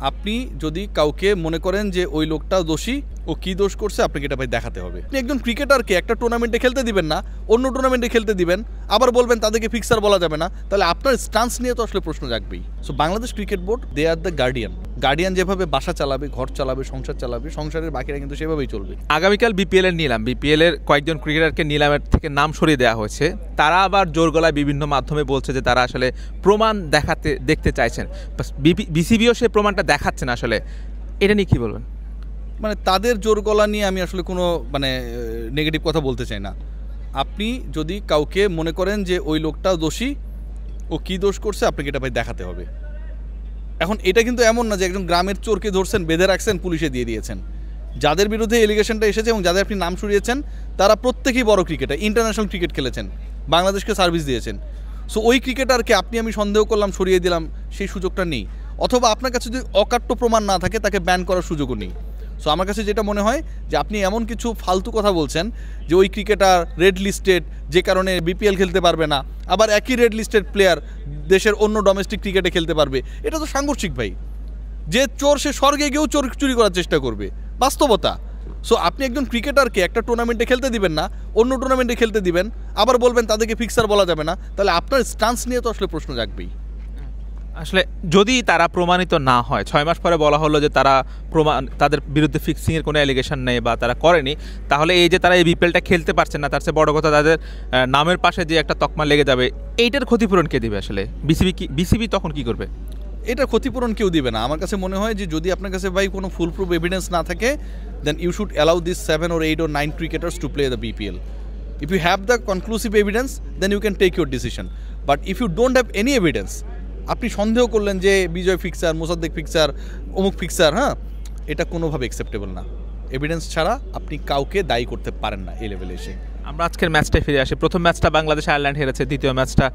আপনি যদি কাউকে মনে করেন যে ওই লোকটা দোষী, ও কি দোষ করছে আপনাকে এটা ভাই দেখাতে হবে। আপনি একজন ক্রিকেটারকে একটা টুর্নামেন্টে খেলতে দিবেন না, অন্য টুর্নামেন্টে খেলতে দিবেন, আবার বলবেন তাদেরকে ফিক্সার বলা যাবে না, তাহলে আপনার স্টান্স নিয়ে তো আসলে প্রশ্ন জাগবেই। So Bangladesh cricket board they are the guardian যেভাবে বাসা চালাবে, ঘর চালাবে, সংসার চালাবে, সংসারের বাকিরা কিন্তু সেভাবেই চলবে। আগামীকাল বিপিএল এর নিলাম, বিপিএল এর কয়েকজন ক্রিকেটারকে নিলামের থেকে নাম সরিয়ে দেওয়া হয়েছে। তারা আবার জোর গলায় বিভিন্ন মাধ্যমে বলছে যে তারা আসলে প্রমাণ দেখতে চাইছেন, বিসিবিও সে প্রমাণটা দেখাচ্ছে না। আসলে এটা নিয়ে কি বলবেন? মানে তাদের জোর গলা নিয়ে আমি আসলে কোনো নেগেটিভ কথা বলতে চাই না। আপনি যদি কাউকে মনে করেন যে ওই লোকটা দোষী, ও কি দোষ করছে আপনাকে এটা ভাই দেখাতে হবে। এখন এটা কিন্তু এমন না যে একজন গ্রামের চোরকে ধরছেন, বেঁধে রাখছেন, পুলিশে দিয়ে দিয়েছেন। যাদের বিরুদ্ধে এলিগেশনটা এসেছে এবং যাদের আপনি নাম সরিয়েছেন তারা প্রত্যেকেই বড় ক্রিকেটার, ইন্টারন্যাশনাল ক্রিকেট খেলেছেন, বাংলাদেশকে সার্ভিস দিয়েছেন। সো ওই ক্রিকেটারকে আমি সন্দেহ করলাম, সরিয়ে দিলাম, সেই সুযোগটা নেই। অথবা আপনার কাছে যদি অকাট্য প্রমাণ না থাকে তাকে ব্যান করার সুযোগও নেই। সো আমার কাছে যেটা মনে হয় যে আপনি এমন কিছু ফালতু কথা বলছেন যে ওই ক্রিকেটার রেড লিস্টেড, যে কারণে বিপিএল খেলতে পারবে না, আবার একই রেড লিস্টেড প্লেয়ার দেশের অন্য ডোমেস্টিক ক্রিকেটে খেলতে পারবে, এটা তো সাংঘর্ষিক ভাই। যে চোর সে স্বর্গে গিয়েও চুরি করার চেষ্টা করবে, বাস্তবতা। সো আপনি একজন ক্রিকেটারকে একটা টুর্নামেন্টে খেলতে দিবেন না, অন্য টুর্নামেন্টে খেলতে দিবেন, আবার বলবেন তাদেরকে ফিক্সার বলা যাবে না, তাহলে আপনার স্টান্স নিয়ে তো আসলে প্রশ্ন জাগবেই। আসলে যদি তারা প্রমাণিত না হয়, 6 মাস পরে বলা হলো যে তাদের বিরুদ্ধে ফিক্সিংয়ের কোনো অ্যালিগেশন নেই বা তারা করেনি, তাহলে এই যে তারা এই বিপিএলটা খেলতে পারছেন না, তার চেয়ে বড় কথা তাদের নামের পাশে যে একটা তকমা লেগে যাবে, এইটার ক্ষতিপূরণ কে দিবে? আসলে বিসিবি তখন কি করবে? এটা ক্ষতিপূরণ কেউ দিবে না। আমার কাছে মনে হয় যে যদি আপনার কাছে ভাই কোনো ফুল প্রুফ এভিডেন্স না থাকে, then you should allow this 7 or 8 or 9 cricketers to play the BPL. If you have the conclusive evidence then you can take your decision. But if you don't have any evidence, আপনি সন্দেহ করলেন যে Bijoy fixer, Mosaddek fixer, অমুক fixer, এটা কোনোভাবে acceptable না। Evidence ছাড়া আপনি কাউকে দায়ী করতে পারেন না এই লেভেলে এসে। আমরা আজকের ম্যাচটায় ফিরে আসি। প্রথম ম্যাচটা বাংলাদেশ আয়ারল্যান্ড হেরেছে, দ্বিতীয় ম্যাচটা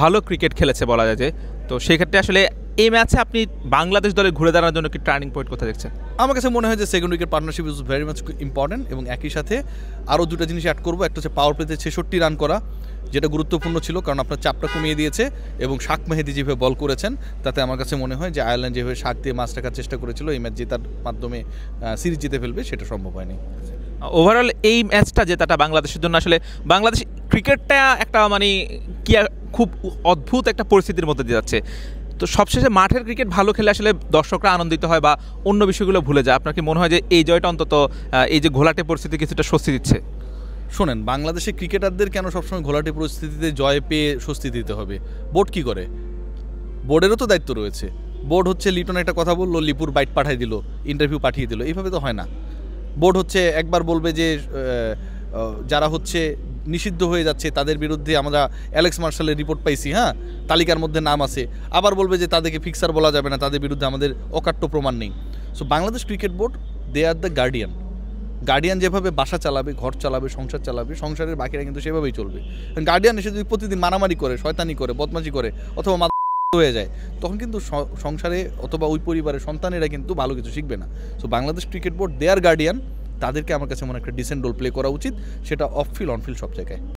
ভালো ক্রিকেট খেলেছে বলা যায় যে। তো সেক্ষেত্রে আসলে এই ম্যাচে আপনি বাংলাদেশ দলে ঘুরে দাঁড়ানোর জন্য কি টার্নিং পয়েন্ট কোথায় দেখছেন? আমার কাছে মনে হয় যে second wicket partnership is very much important, এবং একই সাথে আরও দুটো জিনিস অ্যাড করবো। একটা হচ্ছে পাওয়ার প্লেতে 66 রান করা, যেটা গুরুত্বপূর্ণ ছিল, কারণ আপনার চাপটা কমিয়ে দিয়েছে, এবং শাক মেহেদি যেভাবে বল করেছেন তাতে আমার কাছে মনে হয় যে আয়ারল্যান্ড যেভাবে শাক দিয়ে মাছ রাখার চেষ্টা করেছিল এই ম্যাচ জেতার মাধ্যমে সিরিজ জিতে ফেলবে, সেটা সম্ভব হয়নি। ওভারঅল এই ম্যাচটা জেতাটা বাংলাদেশের জন্য, আসলে বাংলাদেশ ক্রিকেটটা একটা কি খুব অদ্ভুত একটা পরিস্থিতির মধ্যে দিয়ে যাচ্ছে। তো সবশেষে মাঠের ক্রিকেট ভালো খেলে আসলে দর্শকরা আনন্দিত হয় বা অন্য বিষয়গুলো ভুলে যায়। আপনার কি মনে হয় যে এই জয়টা অন্তত এই যে ঘোলাটে পরিস্থিতি কিছুটা স্বস্তি দিচ্ছে? শোনেন, বাংলাদেশের ক্রিকেটারদের কেন সবসময় ঘোলাটে পরিস্থিতিতে জয় পেয়ে স্বস্তি দিতে হবে? বোর্ড কি করে? বোর্ডেরও তো দায়িত্ব রয়েছে। বোর্ড হচ্ছে লিটন একটা কথা বললো, লিপুর বাইট পাঠিয়ে দিল, ইন্টারভিউ পাঠিয়ে দিল, এইভাবে তো হয় না। বোর্ড হচ্ছে একবার বলবে যে যারা নিষিদ্ধ হয়ে যাচ্ছে তাদের বিরুদ্ধে আমরা অ্যালেক্স মার্শালের রিপোর্ট পাইছি, তালিকার মধ্যে নাম আছে, আবার বলবে যে তাদেরকে ফিক্সার বলা যাবে না, তাদের বিরুদ্ধে আমাদের অকাট্য প্রমাণ নেই। So Bangladesh cricket board they are the guardian যেভাবে বাসা চালাবে, ঘর চালাবে, সংসার চালাবে, সংসারের বাকিরা কিন্তু সেভাবেই চলবে। গার্ডিয়ান এসে যদি প্রতিদিন মারামারি করে, শয়তানি করে, বদমাশি করে, অথবা হয়ে যায়, তখন কিন্তু সংসারে অথবা ওই পরিবারের সন্তানেরা কিন্তু ভালো কিছু শিখবে না। So Bangladesh cricket board they are guardian, তাদেরকে আমার কাছে মনে একটা ডিসেন্ট রোল প্লে করা উচিত, সেটা অফ ফিল্ড অন ফিল্ড সব জায়গায়।